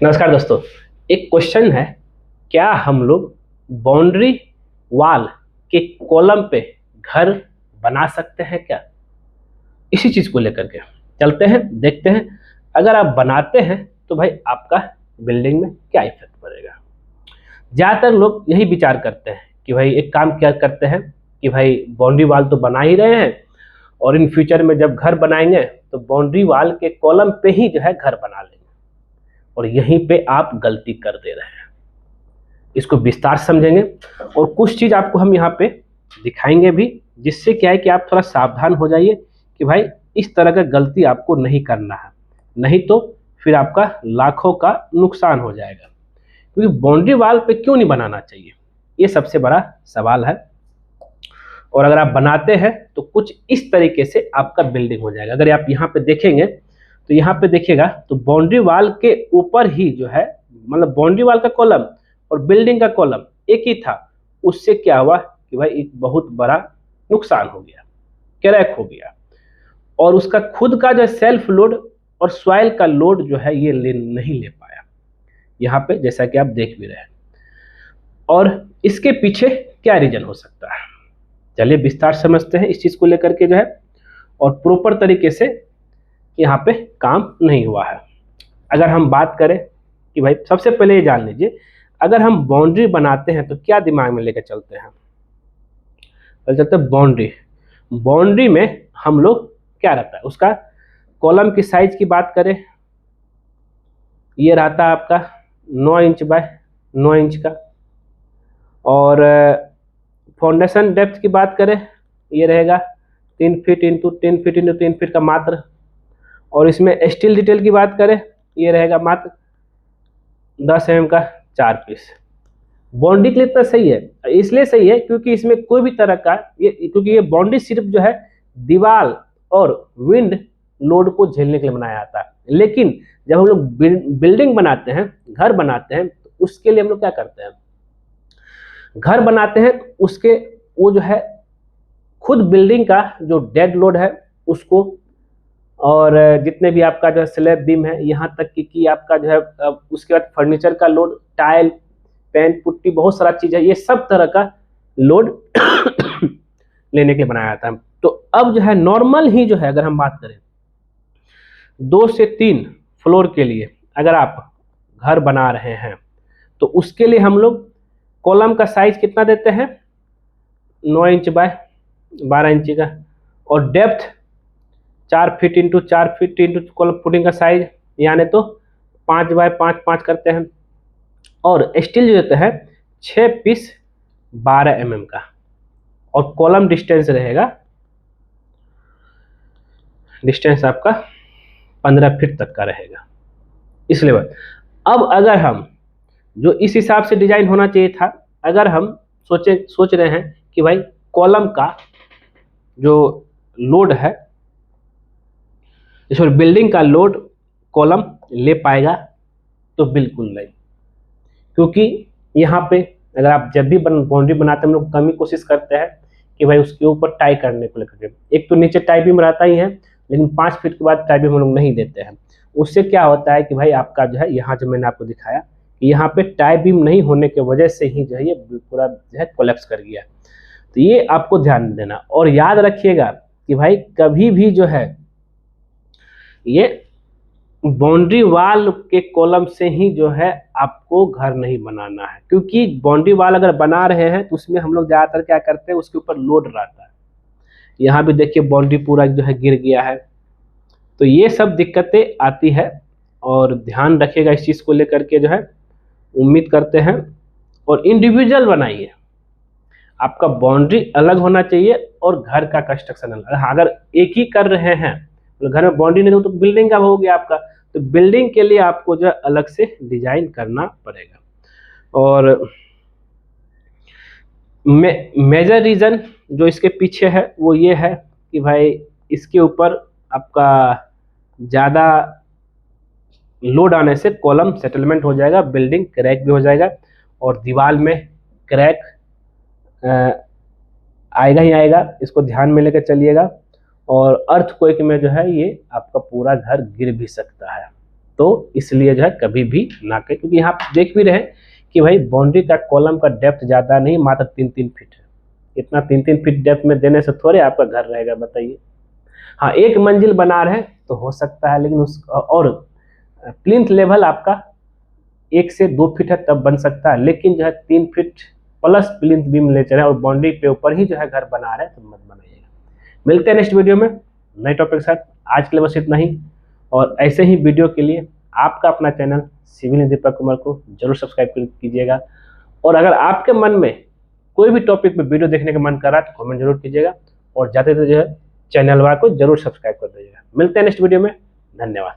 नमस्कार दोस्तों। एक क्वेश्चन है, क्या हम लोग बाउंड्री वॉल के कॉलम पे घर बना सकते हैं क्या? इसी चीज को लेकर के चलते हैं, देखते हैं। अगर आप बनाते हैं तो भाई आपका बिल्डिंग में क्या इफेक्ट पड़ेगा। ज्यादातर लोग यही विचार करते हैं कि भाई एक काम क्या करते हैं कि भाई बाउंड्री वॉल तो बना ही रहे हैं और इन फ्यूचर में जब घर बनाएंगे तो बाउंड्री वॉल के कॉलम पे ही जो है घर बना लेंगे, और यहीं पे आप गलती कर दे रहे हैं। इसको विस्तार से समझेंगे और कुछ चीज आपको हम यहाँ पे दिखाएंगे भी, जिससे क्या है कि आप थोड़ा सावधान हो जाइए कि भाई इस तरह का गलती आपको नहीं करना है, नहीं तो फिर आपका लाखों का नुकसान हो जाएगा। क्योंकि बाउंड्री वॉल पे क्यों नहीं बनाना चाहिए, ये सबसे बड़ा सवाल है। और अगर आप बनाते हैं तो कुछ इस तरीके से आपका बिल्डिंग हो जाएगा। अगर आप यहाँ पे देखेंगे तो यहाँ पे देखिएगा तो बाउंड्री वॉल के ऊपर ही जो है, मतलब बाउंड्री वॉल का कॉलम और बिल्डिंग का कॉलम एक ही था, उससे क्या हुआ कि भाई एक बहुत बड़ा नुकसान हो गया, क्रैक हो गया, और उसका खुद का जो सेल्फ लोड और सॉइल का लोड जो है ये नहीं ले पाया यहाँ पे, जैसा कि आप देख भी रहे हैं। और इसके पीछे क्या रीजन हो सकता है, चलिए विस्तार समझते हैं इस चीज को लेकर के जो है, और प्रॉपर तरीके से यहाँ पे काम नहीं हुआ है। अगर हम बात करें कि भाई सबसे पहले ये जान लीजिए, अगर हम बाउंड्री बनाते हैं तो क्या दिमाग में लेकर चलते हैं। पहले चलते हैं बाउंड्री। बाउंड्री में हम लोग क्या रहता है, उसका कॉलम की साइज की बात करें, ये रहता है आपका 9 इंच बाय 9 इंच का। और फाउंडेशन डेप्थ की बात करें, ये रहेगा 3 फीट इंटू 3 फीट का मात्र। और इसमें स्टील डिटेल की बात करें, ये रहेगा मात्र 10 mm का 4 पीस। बाउंड्री के लिए इतना सही है, इसलिए सही है क्योंकि इसमें कोई भी तरह का क्योंकि ये बाउंड्री सिर्फ जो है दीवार और विंड लोड को झेलने के लिए बनाया जाता है। लेकिन जब हम लोग बिल्डिंग बनाते हैं, घर बनाते हैं, तो उसके लिए हम लोग क्या करते हैं, घर बनाते हैं उसके वो जो है खुद बिल्डिंग का जो डेड लोड है उसको, और जितने भी आपका जो है स्लैब बीम है, यहाँ तक कि आपका जो है उसके बाद फर्नीचर का लोड, टाइल, पेंट, पुट्टी, बहुत सारा चीज है, ये सब तरह का लोड लेने के लिए बनाया जाता है। तो अब जो है नॉर्मल ही जो है, अगर हम बात करें 2 से 3 फ्लोर के लिए अगर आप घर बना रहे हैं तो उसके लिए हम लोग कॉलम का साइज कितना देते हैं, 9 इंच बाय 12 इंच का। और depth 4 feet into 4 feet into column footing का साइज, यानी तो 5 बाय 5 करते हैं। और स्टील जो देते हैं 6 पीस 12 mm का। और कॉलम डिस्टेंस रहेगा, डिस्टेंस आपका 15 फीट तक का रहेगा। इसलिए अब अगर हम जो इस हिसाब से डिजाइन होना चाहिए था, अगर हम सोच रहे हैं कि भाई कॉलम का जो लोड है, इसमें बिल्डिंग का लोड कॉलम ले पाएगा, तो बिल्कुल नहीं। क्योंकि यहाँ पे अगर आप जब भी बाउंड्री बनाते हैं, हम लोग कम ही कोशिश करते हैं कि भाई उसके ऊपर टाई करने को लेकर के। एक तो नीचे टाई बीम रहता ही है, लेकिन 5 फीट के बाद टाई बीम हम लोग नहीं देते हैं। उससे क्या होता है कि भाई आपका जो है, यहाँ जो मैंने आपको दिखाया, यहाँ पे टाई बीम नहीं होने की वजह से ही जो है ये पूरा जो है कोलैप्स कर गया। तो ये आपको ध्यान देना, और याद रखिएगा कि भाई कभी भी जो है ये बाउंड्री वॉल के कॉलम से ही जो है आपको घर नहीं बनाना है। क्योंकि बाउंड्री वॉल अगर बना रहे हैं तो उसमें हम लोग ज्यादातर क्या करते हैं, उसके ऊपर लोड रहता है। यहाँ भी देखिए बाउंड्री पूरा जो है गिर गया है। तो ये सब दिक्कतें आती है, और ध्यान रखिएगा इस चीज को लेकर के जो है। उम्मीद करते हैं, और इंडिविजुअल बनाइए, आपका बाउंड्री अलग होना चाहिए और घर का कंस्ट्रक्शन अलग। अगर एक ही कर रहे हैं तो घर में बाउंड्री नहीं, तो बिल्डिंग का हो गया आपका, तो बिल्डिंग के लिए आपको जो अलग से डिजाइन करना पड़ेगा। और मेजर रीजन जो इसके पीछे है वो ये है कि भाई इसके ऊपर आपका ज़्यादा लोड आने से कॉलम सेटलमेंट हो जाएगा, बिल्डिंग क्रैक भी हो जाएगा, और दीवार में क्रैक आएगा ही आएगा। इसको ध्यान में लेकर चलिएगा। और अर्थक्वेक में जो है ये आपका पूरा घर गिर भी सकता है। तो इसलिए जो है कभी भी ना करें, क्योंकि यहाँ आप देख भी रहे हैं कि भाई बाउंड्री का कॉलम का डेप्थ ज़्यादा नहीं, मात्र 3-3 फीट है। इतना 3-3 फीट डेप्थ में देने से थोड़े आपका घर रहेगा, बताइए। हाँ, एक मंजिल बना रहे तो हो सकता है, लेकिन उस और प्लिंथ लेवल आपका 1 से 2 फीट है तब बन सकता है, लेकिन जो है 3 फीट प्लस प्लिंथ बीम ले चले और बाउंड्री पे ऊपर ही जो है घर बना रहे तो मत बनाइएगा। मिलते हैं नेक्स्ट वीडियो में नए टॉपिक के साथ। आज के लिए बस इतना ही, और ऐसे ही वीडियो के लिए आपका अपना channel civil engineer Deepak Kumar को जरूर सब्सक्राइब कीजिएगा। और अगर आपके मन में कोई भी टॉपिक पे वीडियो देखने का मन कर रहा है तो कमेंट जरूर कीजिएगा, और जाते जो है चैनल वाले को जरूर सब्सक्राइब कर दीजिएगा। मिलते हैं नेक्स्ट वीडियो में, धन्यवाद।